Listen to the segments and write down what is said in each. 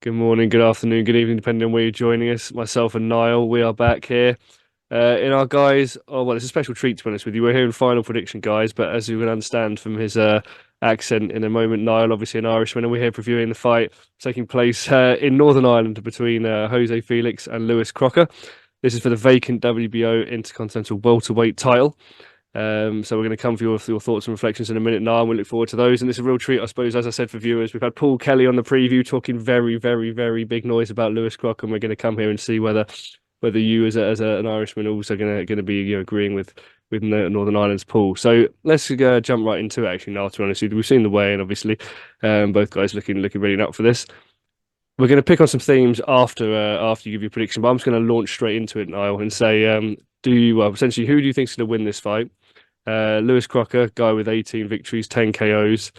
Good morning, good afternoon, good evening, depending on where you're joining us. Myself and Niall, we are back here in our guys. Oh, well, it's a special treat to be honest with you. We're here in final prediction, guys, but as you can understand from his accent in a moment, Niall, obviously an Irishman, and we're here previewing the fight taking place in Northern Ireland between Jose Felix and Lewis Crocker. This is for the vacant WBO Intercontinental Welterweight title. So we're going to come for your thoughts and reflections in a minute now, and we look forward to those. And it's a real treat, I suppose, as I said, for viewers. We've had Paul Kelly on the preview talking very, very, very big noise about Lewis Crocker, and we're going to come here and see whether you an Irishman are also going to be agreeing with Northern Ireland's Paul. So let's jump right into it. Actually, now to be honest with you, we've seen the way, and obviously, both guys looking really up for this. We're going to pick on some themes after you give your prediction, but I'm just going to launch straight into it, Niall, and say, essentially, who do you think's going to win this fight? Lewis Crocker, guy with 18 victories, 10 KOs.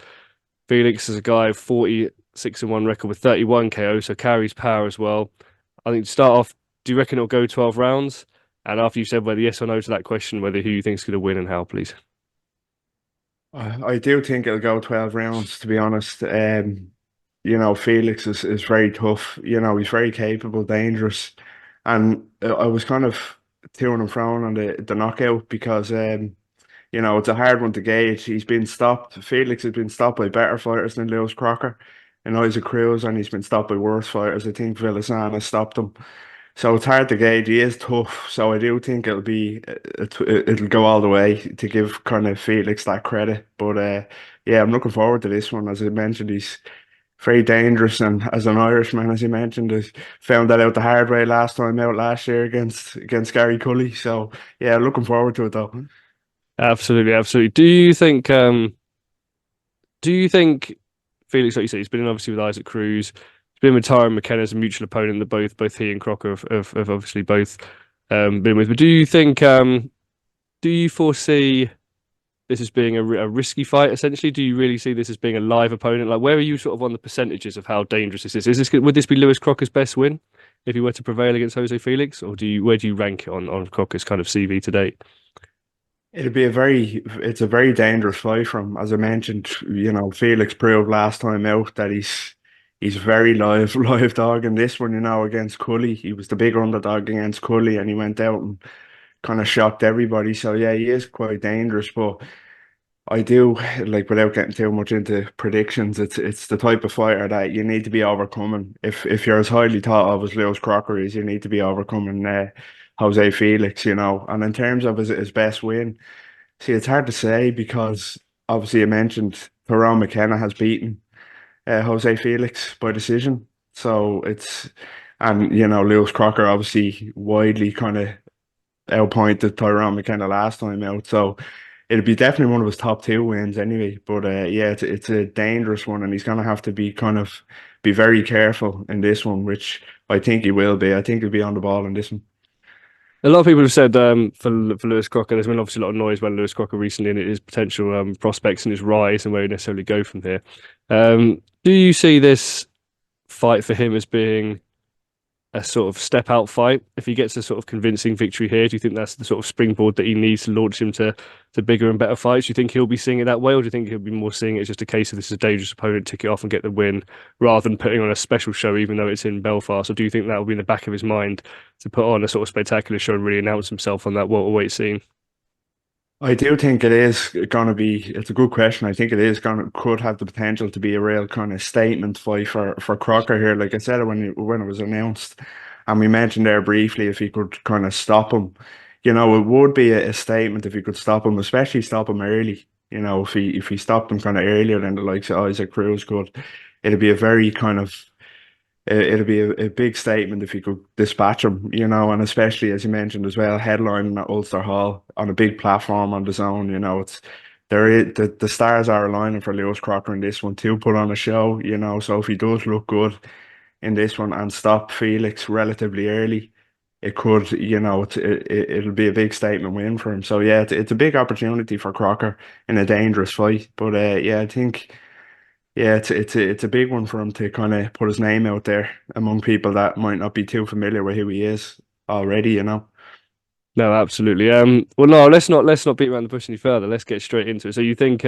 Felix is a guy 46-1 record with 31 KOs, so carries power as well. I think to start off, do you reckon it'll go 12 rounds? And after you've said whether yes or no to that question, whether who you think's going to win and how, please. I do think it'll go 12 rounds, to be honest. Felix is very tough. He's very capable, dangerous. And I was kind of to and fro on the knockout because, it's a hard one to gauge. He's been stopped. Felix has been stopped by better fighters than Lewis Crocker and Isaac Cruz, and he's been stopped by worse fighters. I think Felix has stopped him. So it's hard to gauge. He is tough. So I do think it'll go all the way to give kind of Felix that credit. But yeah, I'm looking forward to this one. As I mentioned, he's very dangerous, and as an Irishman, as you mentioned, I found that out the hard way last time out last year against Gary Cully. So yeah, looking forward to it though. Absolutely, absolutely. Do you think Felix, like you said, he's been in obviously with Isaac Cruz, he's been with Tyron McKenna as a mutual opponent that both he and Crocker have obviously both been with. But do you foresee this as being a risky fight? Essentially, do you really see this as being a live opponent? Like, where are you sort of on the percentages of how dangerous this is? Would this be Lewis Crocker's best win if he were to prevail against Jose Felix, or where do you rank it on Crocker's kind of CV to date? It's a very dangerous fight from, as I mentioned, Felix proved last time out that he's very live dog in this one, against Cully. He was the bigger underdog against Cully and he went out and kind of shocked everybody. So yeah, he is quite dangerous, but I do like without getting too much into predictions, it's the type of fighter that you need to be overcoming. If you're as highly thought of as Lewis Crocker is, you need to be overcoming Jose Felix, And in terms of his best win, see, it's hard to say because obviously you mentioned Tyrone McKenna has beaten Jose Felix by decision. So and Lewis Crocker obviously widely kind of outpointed Tyrone McKenna last time out. So it'd be definitely one of his top two wins anyway. But yeah, it's a dangerous one, and he's gonna have to be very careful in this one, which I think he will be. I think he'll be on the ball in this one. A lot of people have said for Lewis Crocker, there's been obviously a lot of noise about Lewis Crocker recently and his potential prospects and his rise and where he necessarily go from here. Do you see this fight for him as being a sort of step out fight? If he gets a sort of convincing victory here, do you think that's the sort of springboard that he needs to launch him to bigger and better fights? Do you think he'll be seeing it that way, or do you think he'll be more seeing it as just a case of this is a dangerous opponent, tick it off and get the win, rather than putting on a special show, even though it's in Belfast? Or do you think that will be in the back of his mind to put on a sort of spectacular show and really announce himself on that welterweight scene? I do think it is gonna be. It's a good question. I think it is gonna could have the potential to be a real kind of statement fight for Crocker here. Like I said when it was announced, and we mentioned there briefly if he could kind of stop him, it would be a statement if he could stop him, especially stop him early. If he stopped him kind of earlier than the likes of Isaac Cruz could, it'd be a very kind of it'll be a big statement if he could dispatch him, and especially as you mentioned as well, headlining at Ulster Hall on a big platform on the zone, it's there is the stars are aligning for Lewis Crocker in this one to put on a show, so if he does look good in this one and stop Felix relatively early, it could, it'll be a big statement win for him. So yeah, it's a big opportunity for Crocker in a dangerous fight. But yeah, I think yeah, it's a big one for him to kind of put his name out there among people that might not be too familiar with who he is already. No, absolutely. Well, no, let's not beat around the bush any further. Let's get straight into it. So you think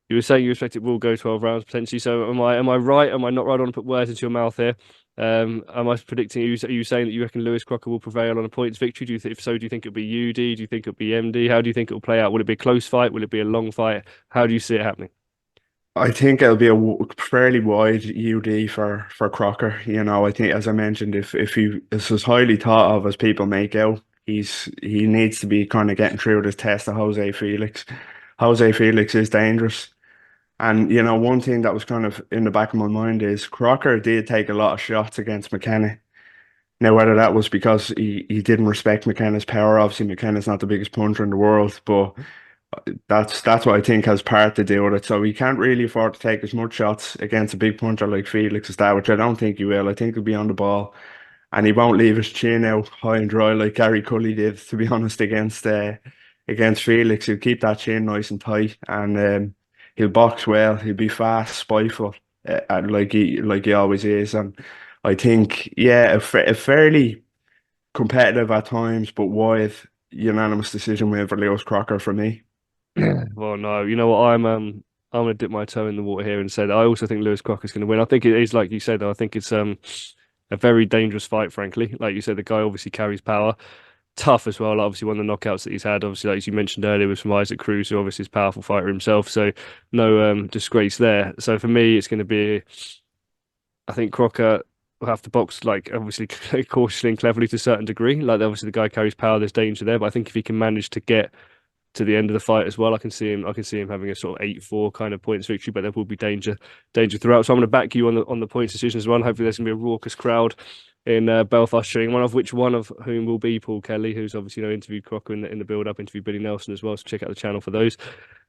You were saying you expect it will go 12 rounds potentially. So am I right? Am I not right? I don't want to put words into your mouth here. Am I predicting are you saying that you reckon Lewis Crocker will prevail on a points victory? If so, do you think it'll be UD? Do you think it'll be MD? How do you think it'll play out? Will it be a close fight? Will it be a long fight? How do you see it happening? I think it'll be a fairly wide UD for Crocker. You know, I think as I mentioned, if he is as highly thought of as people make out, he needs to be kind of getting through this test of Jose Felix. Jose Felix is dangerous. And you know, one thing that was kind of in the back of my mind is Crocker did take a lot of shots against McKenna. Now, whether that was because he didn't respect McKenna's power, obviously McKenna's not the biggest puncher in the world, but that's what I think has part to do with it. So he can't really afford to take as much shots against a big puncher like Felix as that, which I don't think he will. I think he'll be on the ball and he won't leave his chin out high and dry like Gary Cully did, to be honest, against Felix. He'll keep that chin nice and tight and he'll box well. He'll be fast, spiteful, and like he always is. And I think, yeah, a fairly competitive at times, but wide unanimous decision win for Lewis Crocker for me. Well, no, you know what? I'm gonna dip my toe in the water here and say that I also think Lewis Crocker's going to win. I think it is like you said, though. I think it's a very dangerous fight, frankly. Like you said, the guy obviously carries power, tough as well. Like, obviously, one of the knockouts that he's had, obviously, like as you mentioned earlier, was from Isaac Cruz, who obviously is a powerful fighter himself. So no disgrace there. So for me, it's going to be. I think Crocker will have to box like obviously cautiously and cleverly to a certain degree. Like obviously the guy carries power, there's danger there. But I think if he can manage to get to the end of the fight as well. I can see him having a sort of 8-4 kind of points victory, but there will be danger throughout. So I'm going to back you on the points decision as well. And hopefully there's going to be a raucous crowd in Belfast cheering. One of whom will be Paul Kelly, who's obviously interviewed Crocker in the build up, interviewed Billy Nelson as well. So check out the channel for those.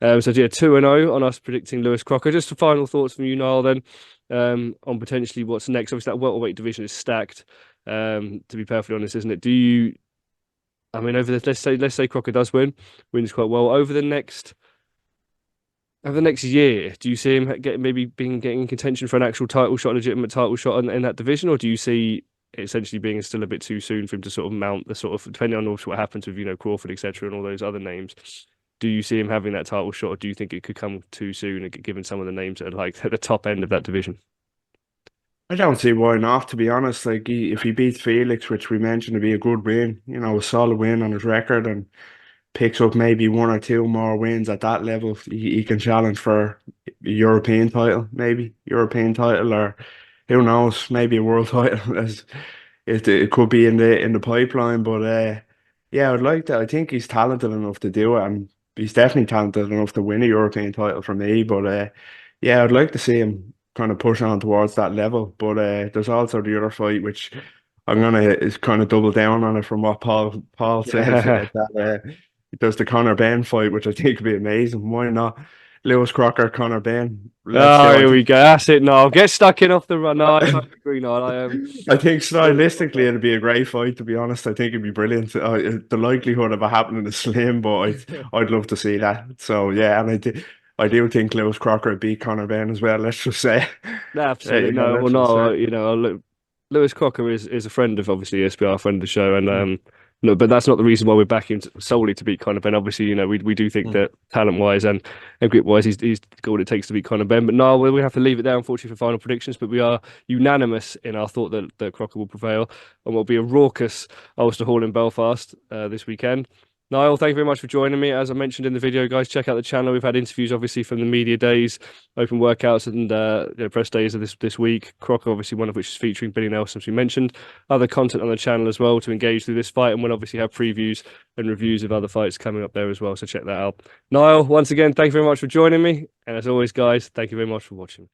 So yeah, 2-0 on us predicting Lewis Crocker. Just some final thoughts from you, Niall. Then on potentially what's next. Obviously that welterweight division is stacked. To be perfectly honest, isn't it? I mean, over the let's say Crocker does wins quite well over the next year. Do you see him getting in contention for an actual title shot, legitimate title shot in that division, or do you see it essentially being still a bit too soon for him to sort of mount the sort of depending on what happens with Crawford, etc., and all those other names? Do you see him having that title shot, or do you think it could come too soon, given some of the names that are like at the top end of that division? I don't see why not, to be honest. Like if he beats Felix, which we mentioned to be a good win, you know, a solid win on his record, and picks up maybe one or two more wins at that level, he can challenge for a European title, maybe European title, or who knows, maybe a world title. As it could be in the pipeline. But yeah, I'd like that. I think he's talented enough to do it, and he's definitely talented enough to win a European title for me. But yeah, I'd like to see him kind of push on towards that level. But there's also the other fight, which I'm gonna is kind of double down on it from what Paul says. That there's the Conor Ben fight, which I think would be amazing. Why not? Lewis Crocker, Conor Ben. Let's Oh, go. here we go. That's it. No, get stuck in off the run. No, I totally agree. No, I think stylistically it'd be a great fight, to be honest. I think it'd be brilliant. The likelihood of it happening is slim, but I'd love to see that. So yeah, and I do think Lewis Crocker would beat Conor Ben as well. Let's just say, absolutely no. let's Well, just no, say. look, Lewis Crocker is a friend of obviously SBR, friend of the show, and no, but that's not the reason why we're backing solely to beat Conor Ben. Obviously, we do think that talent wise and grip wise, he's got what it takes to beat Conor Ben. But no, we have to leave it there, unfortunately, for final predictions. But we are unanimous in our thought that Crocker will prevail and will be a raucous Ulster Hall in Belfast this weekend. Niall, thank you very much for joining me. As I mentioned in the video, guys, check out the channel. We've had interviews, obviously, from the media days, open workouts, and press days of this week. Crocker, obviously, one of which is featuring Billy Nelson, as we mentioned. Other content on the channel as well to engage through this fight, and we'll obviously have previews and reviews of other fights coming up there as well. So check that out. Niall, once again, thank you very much for joining me. And as always, guys, thank you very much for watching.